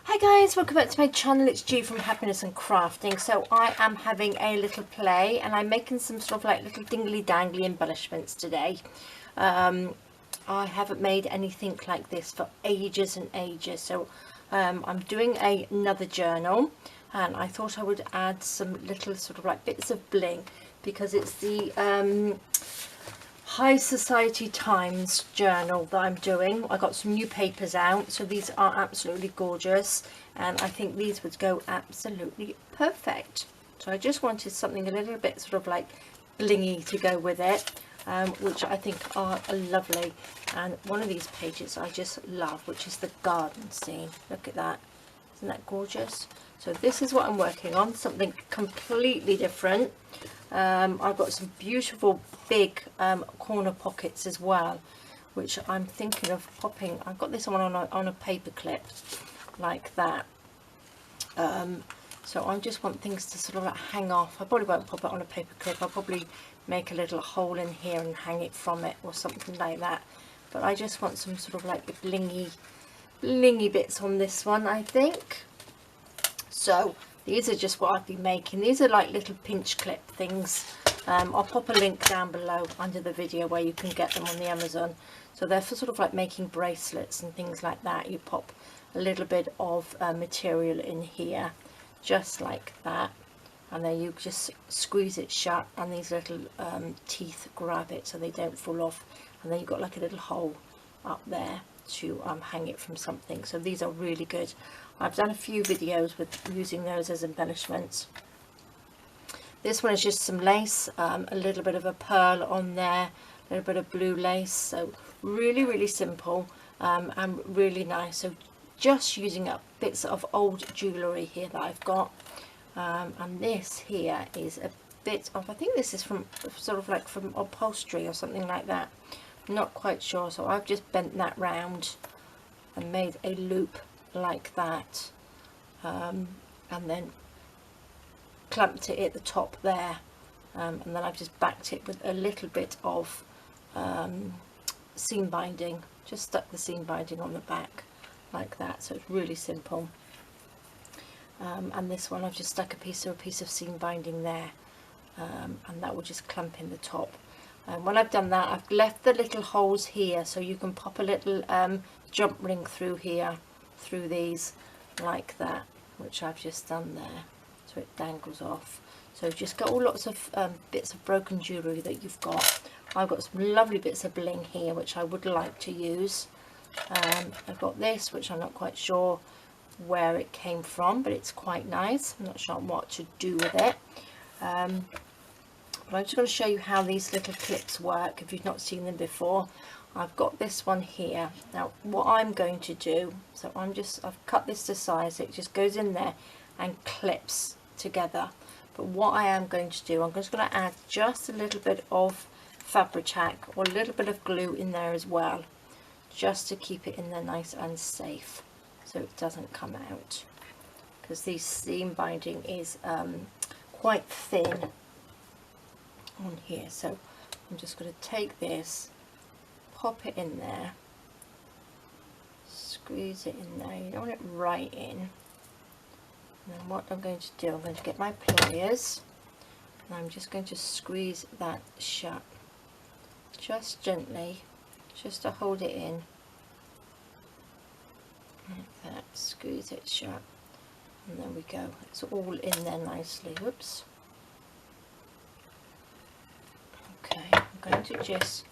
Hi guys, welcome back to my channel. It's G from Happiness and Crafting. So I am having a little play and I'm making some sort of like little dingly dangly embellishments today. I haven't made anything like this for ages and ages, so I'm doing another journal, and I thought I would add some little sort of like bits of bling because it's the High Society Times journal that I'm doing. I got some new papers out, so these are absolutely gorgeous, and I think these would go absolutely perfect. So I just wanted something a little bit sort of like blingy to go with it, which I think are lovely. And one of these pages I just love, which is the garden scene. Look at that, isn't that gorgeous? So this is what I'm working on, something completely different. I've got some beautiful big corner pockets as well, which I'm thinking of popping. I've got this one on a paper clip like that. So I just want things to sort of like hang off. I probably won't pop it on a paper clip. I'll probably make a little hole in here and hang it from it or something like that. But I just want some sort of like blingy bits on this one, I think. So these are just what I've been making. These are like little pinch clip things. I'll pop a link down below under the video where you can get them on the Amazon. So they're for sort of like making bracelets and things like that. You pop a little bit of material in here, just like that, and then you just squeeze it shut, and these little teeth grab it so they don't fall off, and then you've got like a little hole up there to hang it from something. So these are really good. I've done a few videos with using those as embellishments. This one is just some lace, a little bit of a pearl on there, a little bit of blue lace. So really simple and really nice. So just using up bits of old jewellery here that I've got, and this here is a bit of, I think this is from sort of like from upholstery or something like that. I'm not quite sure. So I've just bent that round and made a loop like that, and then clamped it at the top there, and then I've just backed it with a little bit of seam binding, just stuck the seam binding on the back like that. So it's really simple. And this one I've just stuck a piece of seam binding there, and that will just clamp in the top. And when I've done that, I've left the little holes here so you can pop a little jump ring through here, through these like that, which I've just done there, so it dangles off. So just got all lots of bits of broken jewellery that you've got. I've got some lovely bits of bling here which I would like to use. I've got this, which I'm not quite sure where it came from, but it's quite nice. I'm not sure what to do with it. But I'm just going to show you how these little clips work if you've not seen them before. I've got this one here. Now what I'm going to do, so I've cut this to size, it just goes in there and clips together. But what I am going to do, I'm just going to add just a little bit of fabric tack or a little bit of glue in there as well, just to keep it in there nice and safe so it doesn't come out, because the seam binding is quite thin on here. So I'm just going to take this, pop it in there, squeeze it in there. You don't want it right in. And then what I'm going to do, I'm going to get my pliers and I'm just going to squeeze that shut, just gently, just to hold it in like that. Squeeze it shut, and there we go. It's all in there nicely. Whoops. Okay, I'm going to just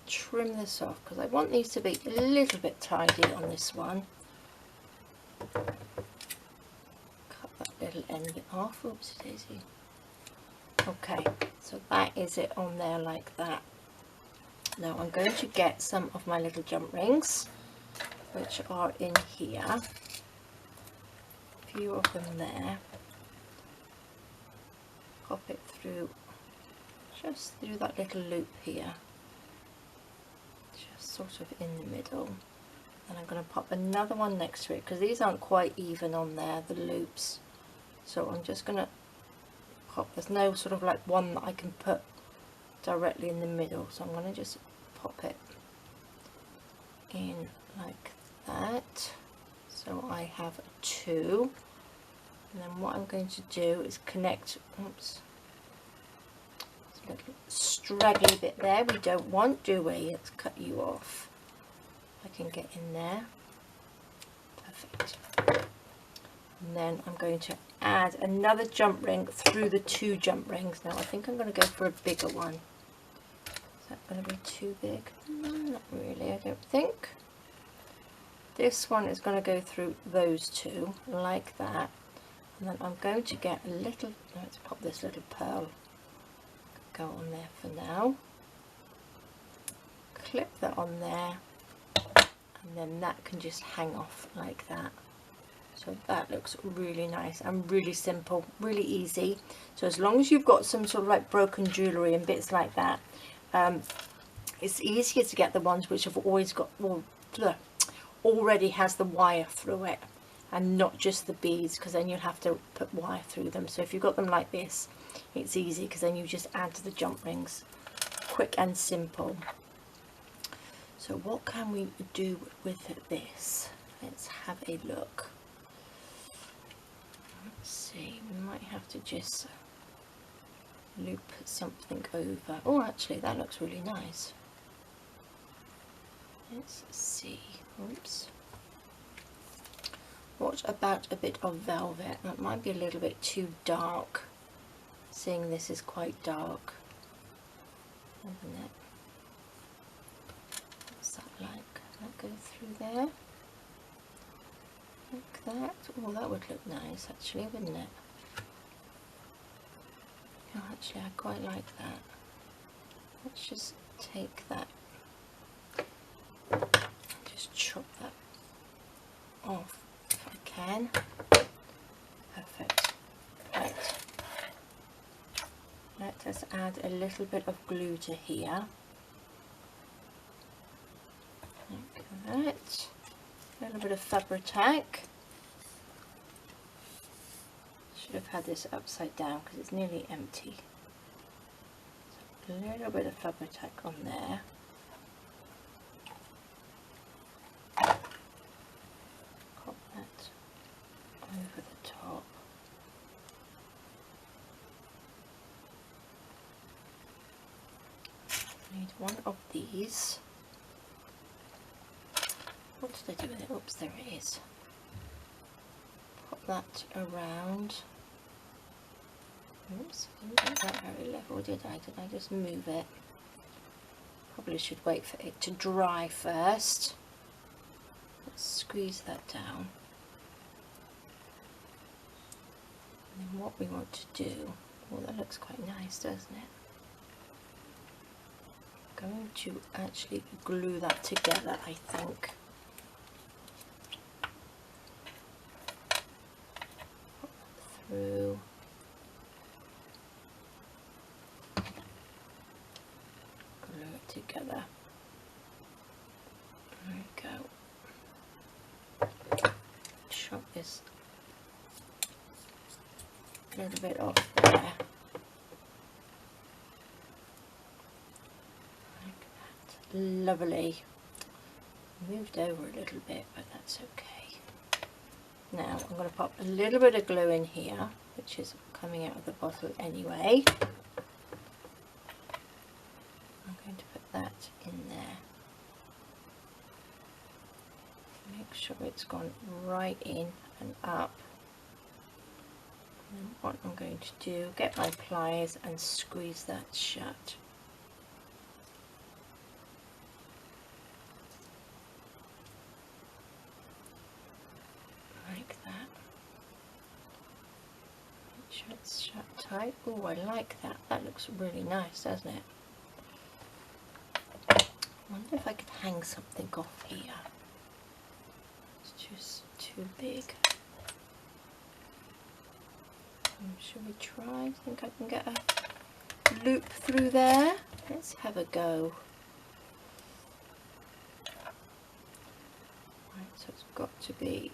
trim this off because I want these to be a little bit tidy on this one. Cut that little end bit off. Oops daisy. Okay, so that is it on there like that. Now I'm going to get some of my little jump rings, which are in here. A few of them there. Pop it through, just through that little loop here, just sort of in the middle. And I'm going to pop another one next to it because these aren't quite even on there, the loops. So I'm just going to pop, there's no sort of like one that I can put directly in the middle, so I'm going to just pop it in like that. So So I have 2, and then what I'm going to do is connect, oops, there's a little straggly bit there we don't want, do we? Let's cut you off. I can get in there. Perfect. And then I'm going to add another jump ring through the 2 jump rings. Now I think I'm going to go for a bigger one. Is that going to be too big? No, not really, I don't think. This one is going to go through those 2 like that, and then I'm going to get a little, let's pop this little pearl, go on there for now, clip that on there, and then that can just hang off like that. So that looks really nice and really simple, really easy. So as long as you've got some sort of like broken jewellery and bits like that, it's easier to get the ones which have always got, well, already has the wire through it, and not just the beads, because then you'll have to put wire through them. So if you've got them like this, it's easy, because then you just add to the jump rings. Quick and simple. So what can we do with this? Let's have a look. Let's see, we might have to just loop something over. Oh, actually that looks really nice. Let's see. Oops. What about a bit of velvet? That might be a little bit too dark, seeing this is quite dark, isn't it? What's that like? Can that go through there? Like that? Oh, that would look nice actually, wouldn't it? Oh, actually I quite like that. Let's just take that, just chop that off if I can. Perfect. Right. Let us add a little bit of glue to here. Like that. A little bit of Fabri-Tac. Should have had this upside down because it's nearly empty. So a little bit of Fabri-Tac on there. Pop that over the top. I need one of these. What did I do with it? Oops, there it is. Pop that around. Oops, I didn't get that very level, did I? Did I just move it? Probably should wait for it to dry first. Let's squeeze that down. And then what we want to do, well, that looks quite nice, doesn't it? I'm going to actually glue that together, I think. Pop that through. Glue it together. There we go. Chop this a little bit off there. Like that. Lovely. Moved over a little bit, but that's okay. Now I'm going to pop a little bit of glue in here, which is coming out of the bottle anyway. I'm going to put that in there. Make sure it's gone right in and up. And what I'm going to do, get my pliers and squeeze that shut. Like that. Make sure it's shut tight. Oh, I like that. That looks really nice, doesn't it? I wonder if I could hang something off here. It's just too big. Should we try? I think I can get a loop through there. Let's have a go. Right, so it's got to be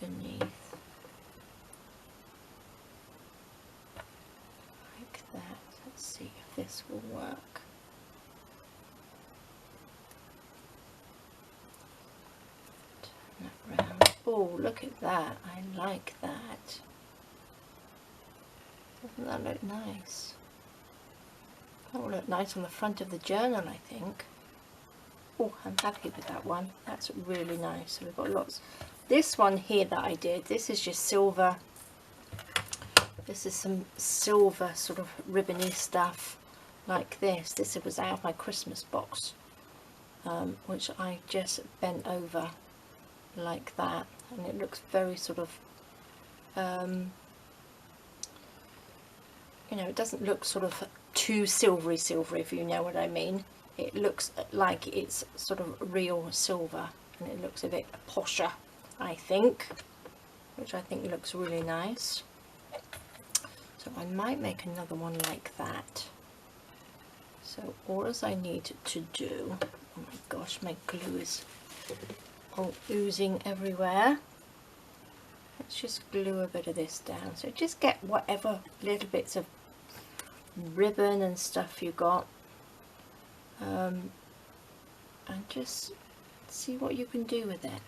underneath. Like that. Let's see if this will work. Oh, look at that. I like that. Doesn't that look nice? That will look nice on the front of the journal, I think. Oh, I'm happy with that one. That's really nice. So we've got lots. This one here that I did, this is just silver. This is some silver sort of ribbony stuff like this. This was out of my Christmas box, which I just bent over like that, and it looks very sort of you know, it doesn't look sort of too silvery, if you know what I mean. It looks like it's sort of real silver, and it looks a bit posher, I think, which I think looks really nice. So I might make another one like that. So all as I need to do, oh my gosh, my glue is all oozing everywhere. Let's just glue a bit of this down. So just get whatever little bits of ribbon and stuff you got, and just see what you can do with it.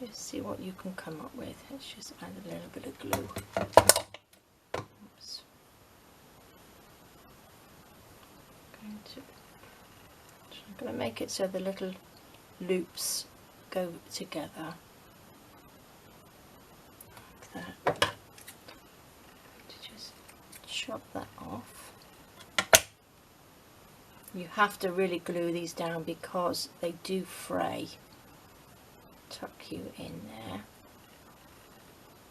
Just see what you can come up with. Let's just add a little bit of glue. Oops. I'm going to make it so the little loops go together like that. To just chop that off. You have to really glue these down because they do fray. Tuck you in there.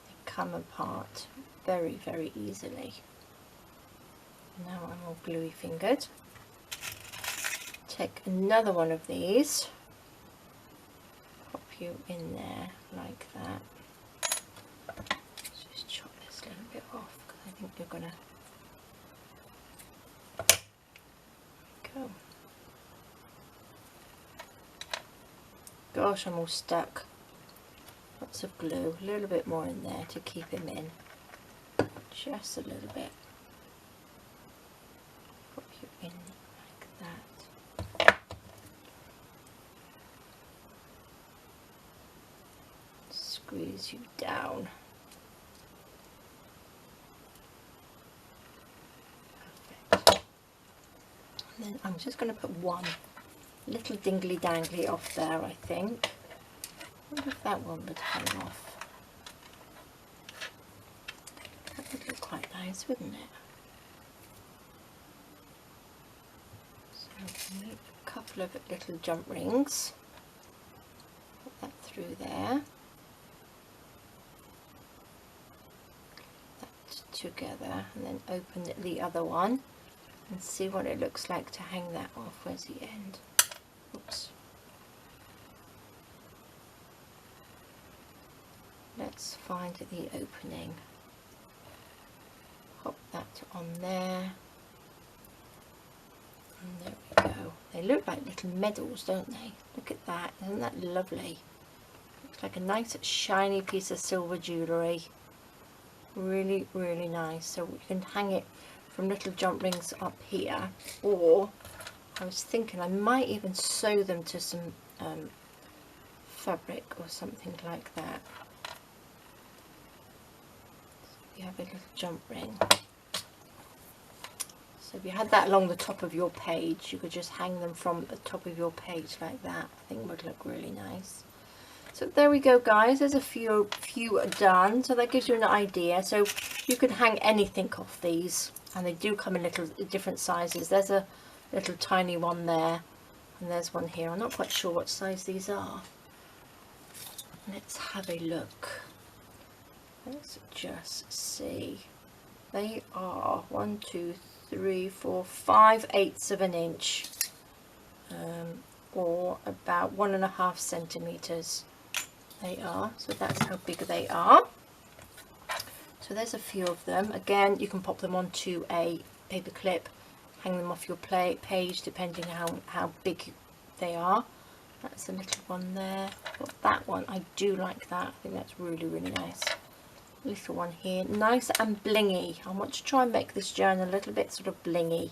They come apart very, very easily. Now I'm all gluey fingered. Take another one of these, pop you in there like that. Let's just chop this little bit off because I think you're gonna go. Gosh, I'm all stuck. Lots of glue, a little bit more in there to keep him in. Just a little bit. Pop you in like that. Squeeze you down. Perfect. And then I'm just going to put one little dingly dangly off there, I think. I wonder if that one would hang off. That would look quite nice, wouldn't it? So we need a couple of little jump rings. Put that through there. That together, and then open the other one and see what it looks like to hang that off. Where's the end? Oops. Let's find the opening. Pop that on there. And there we go. They look like little medals, don't they? Look at that. Isn't that lovely? Looks like a nice shiny piece of silver jewellery. Really, really nice. So you can hang it from little jump rings up here, or I was thinking I might even sew them to some fabric or something like that. So you have a little jump ring. So if you had that along the top of your page, you could just hang them from the top of your page like that. I think it would look really nice. So there we go, guys. There's a few done. So that gives you an idea. So you can hang anything off these, and they do come in little different sizes. There's a little tiny one there, and there's one here. I'm not quite sure what size these are. Let's have a look. Let's just see. They are 1, 2, 3, 4, 5/8 of an inch, or about 1.5 centimeters. They are, so that's how big they are. So there's a few of them. Again, you can pop them onto a paper clip, hang them off your page depending how big they are. That's a little one there. Got that one. I do like that. I think that's really, really nice. Little one here, nice and blingy. I want to try and make this journal a little bit sort of blingy.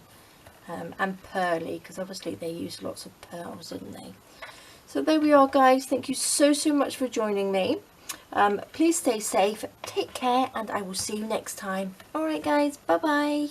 and pearly, because obviously they use lots of pearls, didn't they? So there we are, guys. Thank you so much for joining me. Please stay safe, take care, and I will see you next time. Alright guys, bye bye.